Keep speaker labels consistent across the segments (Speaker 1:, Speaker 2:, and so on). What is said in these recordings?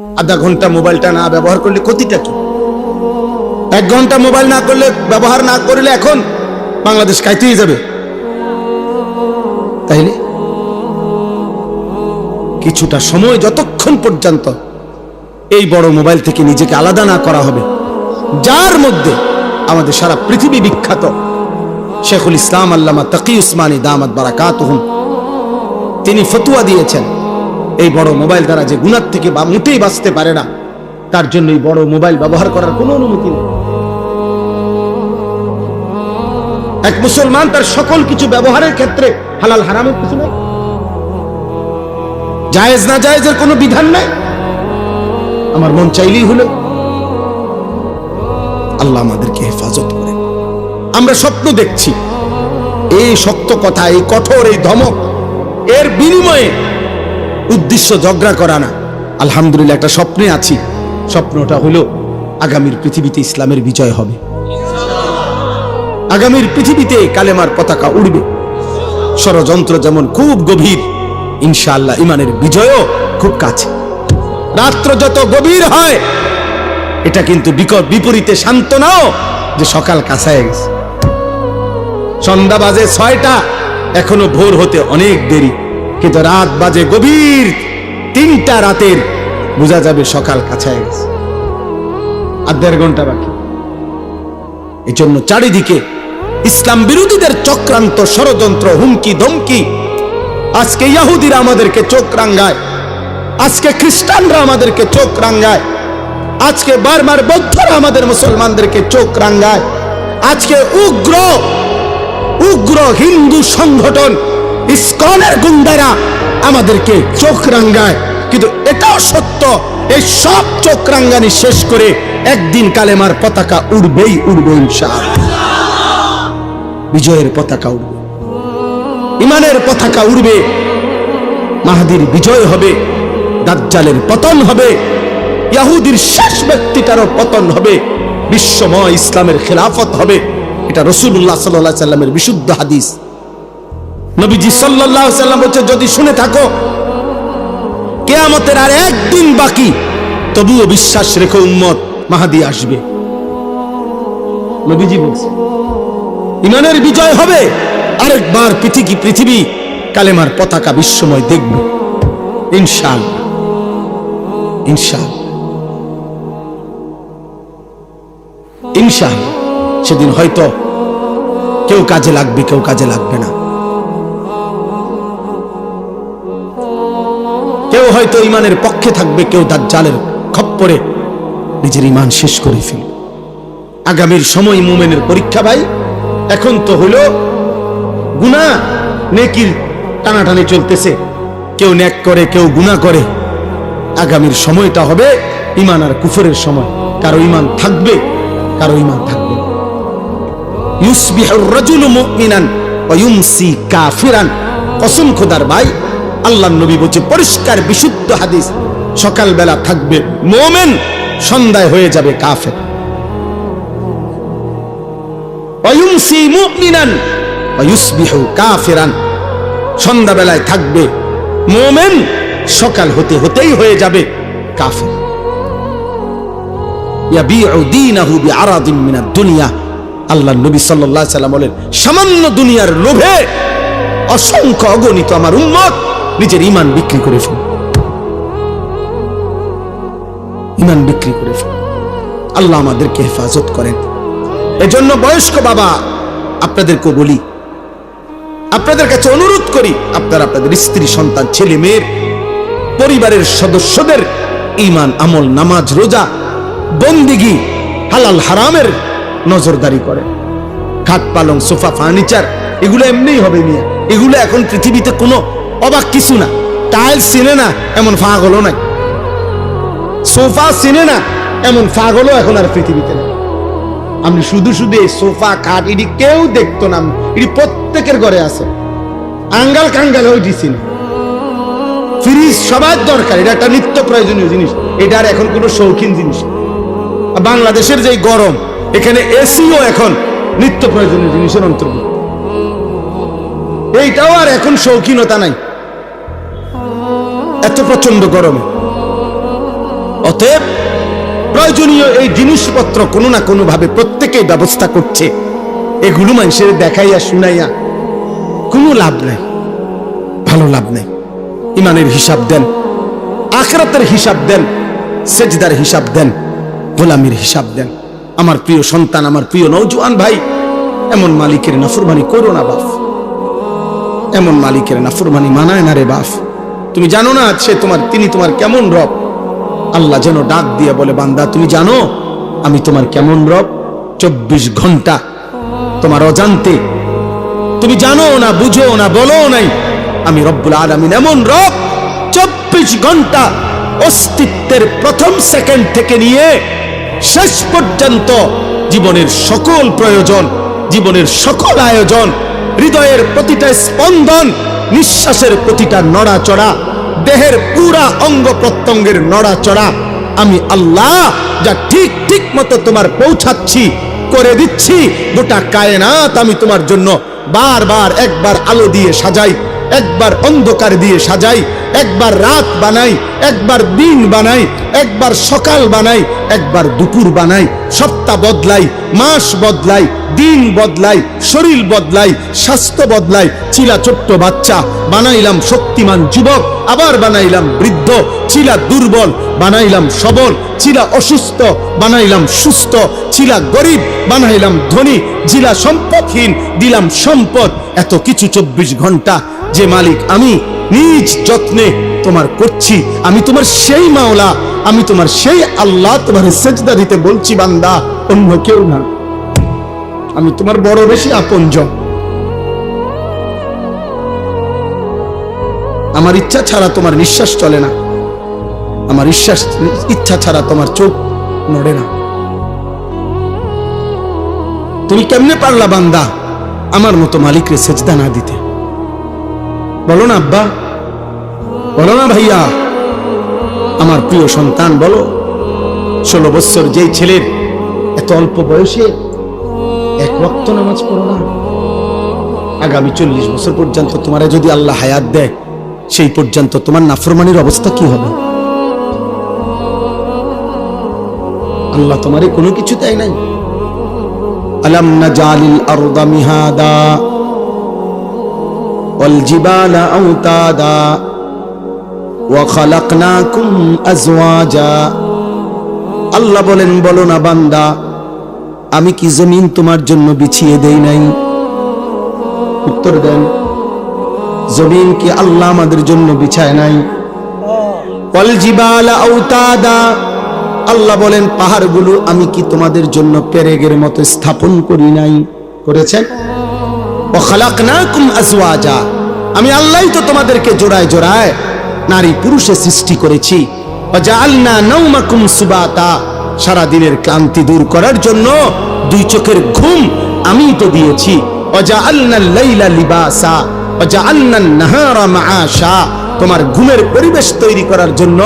Speaker 1: আধা ঘন্টা মোবাইলটা না ব্যবহার করলে ক্ষতিটা কি? 1 ঘন্টা মোবাইল না করলে, ব্যবহার না করলে এখন বাংলাদেশ কাইতেই যাবে। তাইলে কিছুটা সময় যতক্ষণ পর্যন্ত এই বড় মোবাইল থেকে নিজেকে আলাদা না করা হবে, যার মধ্যে আমাদের সারা পৃথিবী বিখ্যাত শেখুল ইসলাম আল্লামা তাকি উসমানী দামাত বারাকাতুহুম তিনি ফতোয়া দিয়েছেন, এই বড় মোবাইল দ্বারা যে গুনাহ থেকে বা মোটেই বাঁচতে পারে না, তার জন্য এই বড় মোবাইল ব্যবহার করার কোনো অনুমতি নেই। এক মুসলমান তার সকল কিছু ব্যবহারের ক্ষেত্রে হালাল হারামের কিছু নেই, জায়েজ না জায়েজের কোনো বিধান নাই। আমার মন চাইলেই হলো। আল্লাহ আমাদেরকে হেফাজত করে। আমরা স্বপ্ন দেখছি, এই শক্ত কথা, এই কঠোর, এই ধমক, এর বিনিময়ে উদ্দেশ্য ঝগড়া করা না। আলহামদুলিল্লাহ একটা স্বপ্নে আছি, স্বপ্নটা হলো আগামীর পৃথিবীতে ইসলামের বিজয় হবে, আগামীর পৃথিবীতে কালেমার পতাকা উড়বে। ষড়যন্ত্র যেমন খুব গভীর, ইনশাআল্লাহ ইমানের বিজয়ও খুব কাছে। রাত্র যত গভীর হয়, এটা কিন্তু বিপরীতে শান্ত নাও যে সকাল কাছায় গেছে। সন্ধ্যা বাজে 6টা, এখনো ভোর হতে অনেক দেরি, কিন্তু রাত বাজে গভীর 3টা রাতের, বোঝা যাবে সকাল কাছায় গেছে, আর 1.5 ঘন্টা বাকি। এই জন্য চারিদিকে ইসলাম বিরোধীদের চক্রান্ত, ষড়যন্ত্র, হুমকি ধমকি। আজকে ইহুদিরা আমাদেরকে চোখ রাঙ্গায়, আজকে খ্রিস্টানরা আমাদেরকে চোখ রাঙ্গায়, আজকে বারবার বৌদ্ধরা আমাদের মুসলমানদেরকে চোখ রাঙ্গায়, আজকে উগ্র হিন্দু সংগঠন ইসকনের গুন্ডারা আমাদেরকে চোখ রাঙ্গায়। কিন্তু এটাও সত্য, এই সব চোখ রাঙ্গানি শেষ করে একদিন কালেমার পতাকা উড়বেই উড়বে ইনশাআল্লাহ। বিজয়ের পতাকা উড়বে, ইমানের পতাকা উড়বে, মাহদির বিজয় হবে, দাজ্জালের পতন হবে, ইহুদির শেষ ব্যক্তিটারও পতন হবে, বিশ্বময় ইসলামের খেলাফত হবে। এটা রাসূলুল্লাহ সাল্লাল্লাহু আলাইহি সাল্লামের বিশুদ্ধ হাদিস। নবীজি সাল্লাল্লাহু আলাইহি সাল্লাম বলেছে, যদি শুনে থাকো কিয়ামতের আর একদিন বাকি, তবুও বিশ্বাস রেখো উম্মত, মাহদি আসবে। নবীজি বলছে ইমানের বিজয় হবে, আরেকবার পৃথিবী কালেমার পতাকা বিশ্বময় দেখবে ইনশাআল্লাহ, ইনশাআল্লাহ, ইনশাআল্লাহ। সেদিন হয়তো কেউ কাজে লাগবে, কেউ কাজে লাগবে না, কেউ হয়তো ইমানের পক্ষে থাকবে, কেউ দাজ্জালের খপ্পরে নিজের ইমান শেষ করে ফেলবে। আগামীর সময় মুমিনের পরীক্ষা ভাই। এখন তো হলো গুনাহ নেকির টানাটানি চলতেছে, কেউ নেক করে, কেউ গুনাহ করে। আগামীর সময়টা হবে ইমান আর কুফরের সময়। কারো ইমান থাকবে, কারো ইমান থাকবে। ইউসবিহুর রাজুলু মুমিনান ওয়া ইউমসি কাফিরান। কসম খোদার ভাই, আল্লাহর নবী বলেছে, পরিষ্কার বিশুদ্ধ হাদিস, সকালবেলা থাকবে মুমিন, সন্ধ্যায় হয়ে যাবে কাফের। ওয়া ইউমসি মুমিনান ওয়া ইউসবিহু কাফিরান। সন্ধ্যাবেলায় থাকবে মুমিন, সকাল হতে হতেই হয়ে যাবে কাফের। ইয়াবিউ দীনাহু বিআরাদিন মিনাদ দুনিয়া। আল্লাহর নবী সাল্লাল্লাহু আলাইহি সাল্লাম বলেন, সামান্য দুনিয়ার লোভে অসংখ্য অগণিত আমার উম্মত নিজের ঈমান বিক্রি করে ফেলে, ঈমান বিক্রি করে ফেলে। আল্লাহ আমাদেরকে হেফাজত করেন। এজন্য বয়স্ক বাবা আপনাদেরকে বলি, আপনাদের কাছে অনুরোধ করি, আপনারা আপনাদের স্ত্রী, সন্তান, ছেলে মেয়ের, পরিবারের সদস্যদের ঈমান, আমল, নামাজ, রোজা, বন্দিগি, হালাল হারামের নজরদারি করে। খাট পালং, সোফা, ফার্নিচার এগুলো এমনিই হবে মিয়া, এগুলো এখন পৃথিবীতে কোনো অবাক কিছু না। টাইলস চিনে না এমন পাগলও নাই, সোফা চিনে না এমন পাগলও এখন আর পৃথিবীতে নাই। আমি শুধু এই সোফা, খাট এটি কেউ দেখতো না, এটি প্রত্যেকের ঘরে আছে। আঙ্গাল কাঙ্গাল ওইটি চিনে। ফ্রিজ সবার দরকার, এটা একটা নিত্য প্রয়োজনীয় জিনিস, এটা আর এখন কোনো শৌখিন জিনিস। বাংলাদেশের যে গরম, এখানে এসিও এখন নিত্য প্রয়োজনীয় জিনিসের অন্তর্ভুক্ত। এইটাও আর এখন শৌখিনতা নাই, এত প্রচন্ড গরমে। অতএব প্রয়োজনীয় এই জিনিসপত্র কোনো না কোনো ভাবে প্রত্যেকেই ব্যবস্থা করছে, এগুলো মানুষের দেখাইয়া শুনাইয়া কোনো লাভ নাই, ভালো লাভ নাই। ইমানের হিসাব দেন, আখিরাতের হিসাব দেন, সেজদার হিসাব দেন, গোলামির হিসাব দেন। আমার প্রিয় সন্তান, আমার প্রিয় নওজোয়ান ভাই, এমন মালিকের নাফরমানি করো না বাপ, এমন মালিকের নাফরমানি মানায় না রে বাপ। তুমি জানো না তিনি তোমার কেমন রব। আল্লাহ যেন ডাক দিয়ে বলে, বান্দা তুমি জানো আমি তোমার কেমন রব? 24 ঘন্টা তোমার অজান্তে, তুমি জানো না, বুঝো না, বলো নাই, আমি রব্বুল আলামিন এমন রব 24 ঘন্টা অস্তিত্বের প্রথম সেকেন্ড থেকে নিয়ে শেষ পর্যন্ত জীবনের সকল প্রয়োজন, জীবনের সকল আয়োজন, হৃদয়ের প্রতিটা স্পন্দন, নিঃশ্বাসের প্রতিটা নড়াচড়া, দেহের পুরা অঙ্গ প্রত্যঙ্গের নড়াচড়া আমি আল্লাহ যা ঠিক ঠিক মতো তোমার পৌঁছাচ্ছি, করে দিচ্ছি। গোটা কায়নাত আমি তোমার জন্য বারবার একবার আলো দিয়ে সাজাই, একবার অন্ধকার দিয়ে সাজাই, একবার রাত বানাই, একবার দিন বানাই, একবার সকাল বানাই, একবার দুপুর বানাই, সপ্তাহ বদলাই, মাস বদলাই, দিন বদলাই, শরীর বদলাই, স্বাস্থ্য বদলাই। ছিলা ছোট্ট বাচ্চা, বানাইলাম শক্তিমান যুবক, আবার বানাইলাম বৃদ্ধ। ছিলা দুর্বল, বানাইলাম সবল। ছিলা অসুস্থ, বানাইলাম সুস্থ। ছিলা গরিব, বানাইলাম ধনী। ছিলা সম্পদহীন, দিলাম সম্পদ। এত কিছু 24 ঘন্টা যে মালিক আমি নিজ যত্নে তোমার করছি। আমি তোমার সেই মাওলা, আমি তোমার সেই আল্লাহ। তোমার সেজদা দিতে বলছি বান্দা, অন্য কেউ না। আমি তোমার বড় বেশি আপনজন। আমার ইচ্ছা ছাড়া তোমার নিঃশ্বাস চলে না, আমার ইচ্ছা ছাড়া তোমার চোখ নড়ে না। তুমি কেমনে পারলা বান্দা আমার মতো মালিকরে সেজদা না দিতে? বলো না আব্বা, বলো না ভাইয়া, আমার প্রিয় সন্তান বলো। 16 বছর যেই ছেলের এত অল্প বয়সে এক ওয়াক্ত নামাজ পড়ো না, আগামী 40 বছর পর্যন্ত তোমারে যদি আল্লাহ হায়াত দেয়, সেই পর্যন্ত তোমার নাফরমানির অবস্থা কি হবে? আল্লাহ তোমারে কোনো কিছু দেয় নাই। আলাম নাজালিল আরদা মিহাদা ওয়াল জিবালা আওতাদা ওয়া খালাকনাকুম আজওয়াজা। আল্লাহ বলেন, বলো না বান্দা, আমি কি জমিন তোমার জন্য বিছিয়ে দেই নাই? উত্তর দেন, জমিন কি আল্লাহ আমাদের জন্য বিছায় নাই? ওয়াল জিবালা আওতাদা, আল্লাহ বলেন পাহাড়গুলো আমি কি তোমাদের জন্য পেরেগের মতো স্থাপন করি নাই? করেছেন। ওয়া খালাকনাকুম আজওয়াজা, আমি আল্লাহই তো তোমাদেরকে জোড়ায় জোড়ায় নারী পুরুষে সৃষ্টি করেছি। ওয়া জাআলনা নাওমাকুম সুবাতা, সারা দিনের ক্লান্তি দূর করার জন্য 2 চোখের ঘুম আমি তো দিয়েছি। ওয়া জাআলনাল লাইলা লিবাসা ওয়া জাআলনান নাহারা মাআশা, তোমার ঘুমের পরিবেশ তৈরি করার জন্য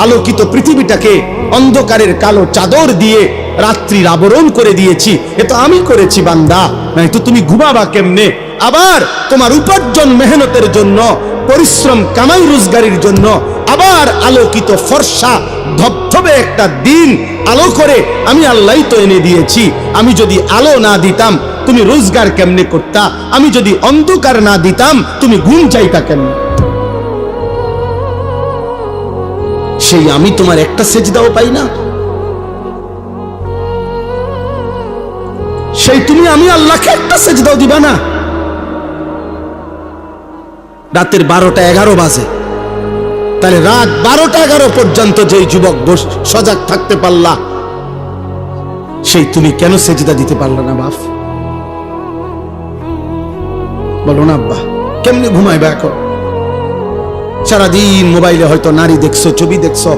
Speaker 1: আলোকিত পৃথিবীটাকে অন্ধকারের কালো চাদর দিয়ে রাত্রির আবরণ করে দিয়েছি। এ তো আমি করেছি বান্দা, নাই তো তুমি ঘুমাবা কেমনে? আবার তোমার উপার্জন মেহনতের জন্য, পরিশ্রম কামাই রোজগারের জন্য আবার আলোকিত ফর্সা ধবধবে একটা দিন আলো করে আমি আল্লাহই তো এনে দিয়েছি। আমি যদি আলো না দিতাম তুমি রোজগার কেমনে করতা? আমি যদি অন্ধকার না দিতাম তুমি ঘুম চাইতা কেমনে? সেই আমি তোমার একটা সেজদাও পাই না? সেই তুমি আমি আল্লাহকে একটা সেজদাও দিবা না? রাতের 12টা 11 বাজে, তাহলে রাত 12টা 11 পর্যন্ত যেই যুবক সজাগ থাকতে পারলা, সেই তুমি কেন সেজদা দিতে পারলা না বাপ? বলো না আব্বা, কেমনে ঘুমাইবা এখন? সারাদিন মোবাইলে হয়তো নারী দেখছো, ছবি দেখছো,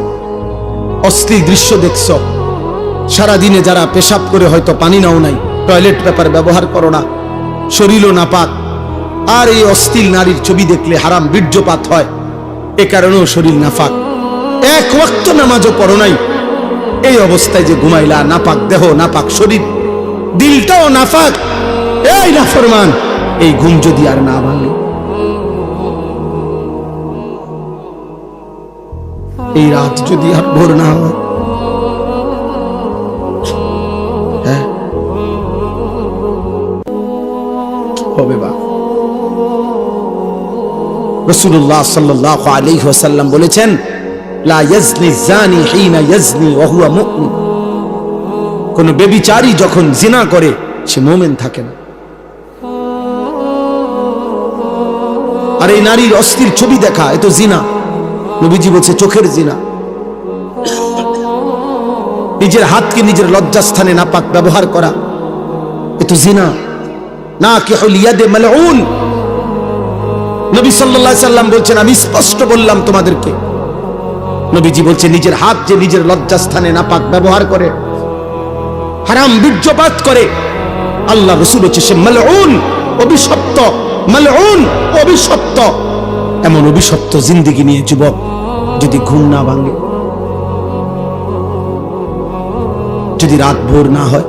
Speaker 1: অশ্লীল দৃশ্য দেখছো। সারাদিনে যারা পেশাব করে হয়তো পানি নাও নাই, টয়লেট পেপার ব্যবহার করো না, শরীরও নাপাক, আর এই অশ্লীল নারীর ছবি দেখলে হারাম বীর্যপাত হয়, এ কারণেও শরীর নাপাক। এক ওয়াক্ত নামাজও পড়ো নাই, এই অবস্থায় যে ঘুমাইলা, নাপাক দেহ, নাপাক শরীর, দিলটাও নাপাক, এই নাফরমান, এই ঘুম যদি আর না ভাঙে, এই রাত যদি আর ভোর না হয়, রাসূলুল্লাহ সাল্লাল্লাহু আলাইহি ওয়াসাল্লাম বলেছেন, লা ইয়াজনি জানি হিনা ইয়াজনি ওয়া হুয়া মুমিন। কোন ব্যভিচারী যখন জিনা করে সে মুমিন থাকে না। আর এই নারীর অস্থির ছবি দেখা, এ তো জিনা। নবীজি বলছে চোখের জিনা। নিজের হাতকে নিজের লজ্জাস্থানে নাপাক ব্যবহার করা, এ তো জিনা। নাকিহুল ইয়াদে মালউন। নবী সাল্লাল্লাহু আলাইহি সাল্লাম বলছেন, আমি স্পষ্ট বললাম তোমাদেরকে। নবীজি বলছে নিজের হাত যে নিজের লজ্জাস্থানে নাপাক ব্যবহার করে, হারাম বীর্যপাত করে, আল্লাহ রাসূল হচ্ছে সে মালউন, অভিশপ্ত। মালউন, অভিশপ্ত। এমন অভিশপ্ত জিন্দেগি নিয়ে যুবক যদি ঘুম না ভাঙে, যদি রাত ভোর না হয়,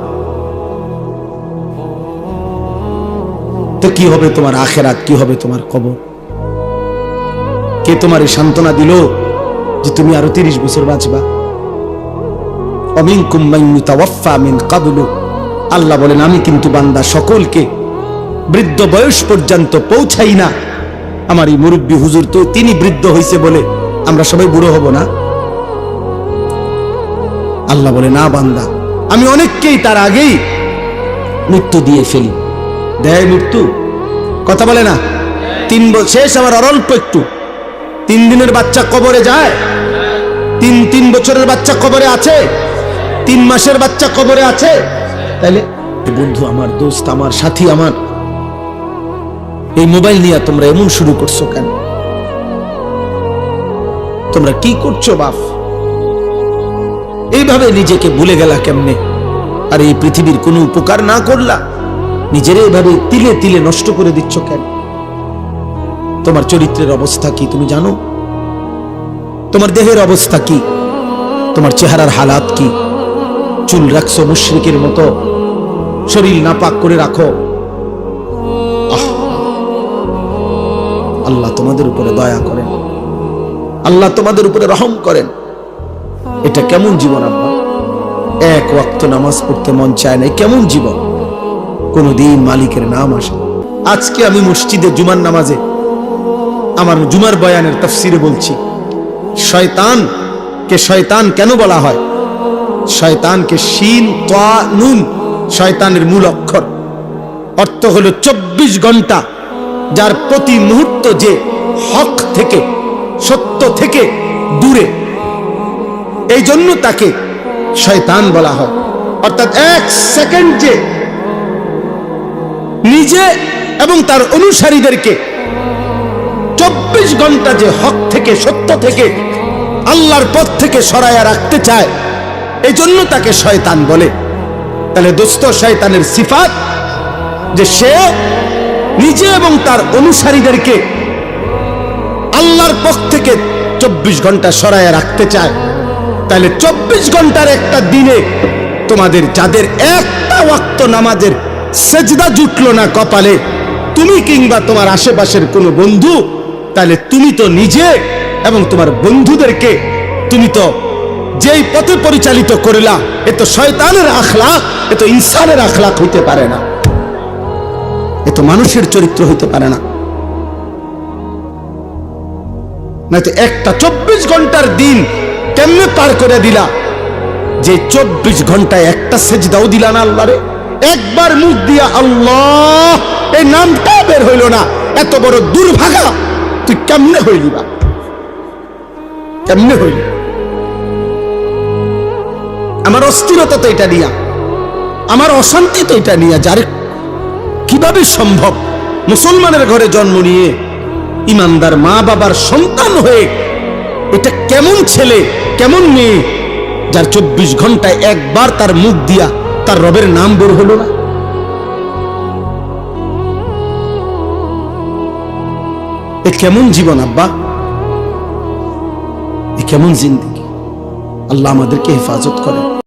Speaker 1: তো কি হবে তোমার আখিরাত, কি হবে তোমার কবর? কে তোমার সান্ত্বনা দিল যে তুমি আরো 30 বছর বাঁচবা? অমিনকুম মান ইউতাওয়াফা মিন ক্বাবলু। আল্লাহ বলেন, আমি কিন্তু বান্দা সকলকে বৃদ্ধ বয়স পর্যন্ত পৌঁছাই না। আমার এই মুরব্বী হুজুর তো তিনি বৃদ্ধ হইছে বলে আমরা সবাই বুড়ো হব না? আল্লাহ বলে, না বান্দা, আমি অনেককেই তার আগেই মৃত্যু দিয়ে ফেলি। দেয় মৃত্যু, কথা বলে না? 3 বছর শেষ, আমার অল্প একটু। 3 দিনের বাচ্চা কবরে যায়? 3 বছরের বাচ্চা কবরে আছে? 3 মাসের বাচ্চা কবরে আছে? তাইলে বন্ধু আমার, দোস্ত আমার, সাথী আমার, এই মোবাইল নিয়ে তোমরা এমন শুরু করছো কেন? তোমরা কি করছো বাপ? এইভাবে নিজেকে ভুলে গেলা কেমনে? আর এই পৃথিবীর কোনো উপকার না করলা, নিজের এইভাবে তিলে তিলে নষ্ট করে দিচ্ছ কেন? তোমার চরিত্রের অবস্থা কি তুমি জানো? তোমার দেহের অবস্থা কি? তোমার চেহারার হালাত কি? চুল রাখছো মুশরিকের মতো, শরীর নাপাক করে রাখো। আল্লাহ তোমাদের উপরে দয়া করেন, আল্লাহ তোমাদের উপরে রহম করেন। এটা কেমন জীবন আব্বা? 1 ওয়াক্ত নামাজ পড়তে মন চায় না, কেমন জীবন? কোনদিন মালিকের নাম আসে। আজকে আমি মসজিদে জুমার নামাজে আমার জুমার বয়ানের তাফসিরে বলছি, শয়তানকে শয়তান কেন বলা হয়? শয়তানকে শিন তা নুন, শয়তানের মূল অক্ষর। অর্থ হলো 24 ঘন্টা যার প্রতি মুহূর্ত যে হক থেকে, সত্য থেকে দূরে, এই জন্য তাকে শয়তান বলা হয়। অর্থাৎ 1 সেকেন্ড যে নিজে এবং তার অনুসারীদেরকে 24 ঘন্টা যে হক থেকে, সত্য থেকে, আল্লাহর পথ থেকে সরায়া রাখতে চায়, এই জন্য তাকে শয়তান বলে। তাহলে দোস্ত, শয়তানের সিফাত যে সে নিজে এবং তার অনুসারীদেরকে আল্লাহর পথ থেকে 24 ঘন্টা সরায়া রাখতে চায়। তাহলে 24 ঘন্টার একটা দিনে তোমাদের যাদের একটা ওয়াক্ত নামাজের সেজদা জুটলো না কপালে, তুমি কিংবা তোমার আশেপাশের কোনো বন্ধু, তাহলে তুমি তো নিজে এবং তোমার বন্ধুদেরকে তুমি তো যেই পথে পরিচালিত করলা, এ তো শয়তানের আখলাক, এ তো ইনসানের আখলাক হইতে পারে না, এ তো মানুষের চরিত্র হইতে পারে না। নয়তো একটা 24 ঘন্টার দিন কেমনে পার করে দিলা যে 24 ঘন্টায় একটা সেজদাও দিলা না আল্লাহরে? একবার মুখ দিয়া আল্লাহ এই নামটা বের হইল না, এত বড় দুর্ভাগা তুই কেমনে হইলি বা? কেমনে হইলি? আমার অস্থিরতা তো এটা নিয়া, আমার অশান্তি তো এটা নিয়া। যারে কিভাবে সম্ভব মুসলমানের ঘরে জন্ম নিয়ে ইমানদার মা বাবার সন্তান হয়ে, এটা কেমন ছেলে, কেমন মেয়ে যার 24 ঘন্টায় একবার তার মুখ দিয়া তার রবের নাম বের হলো না? এ কেমন জীবন আব্বা? এ কেমন জিন্দেগি? আল্লাহ আমাদেরকে হেফাজত করেন।